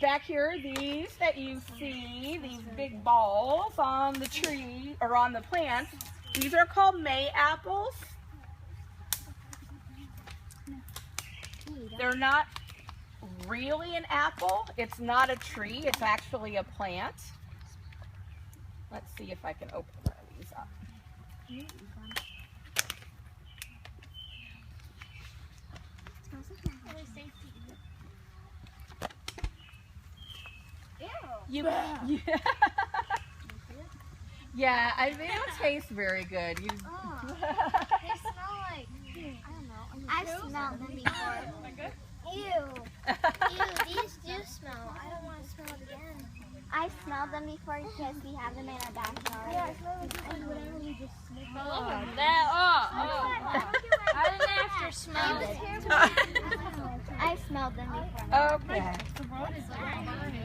back here, these that you see, these big balls on the tree or on the plant, these are called May apples. They're not really an apple. It's not a tree. It's actually a plant. Let's see if I can open one of these up. Yeah, I they don't taste very good. They smell like, I don't know. I've smelled them before. Ew. Ew, these do smell. I don't want to smell it again. I smelled them before because we have them in our backyard. Yeah, I smell like whatever we just sniffed. I didn't after smell it. I've smelled them before. Okay.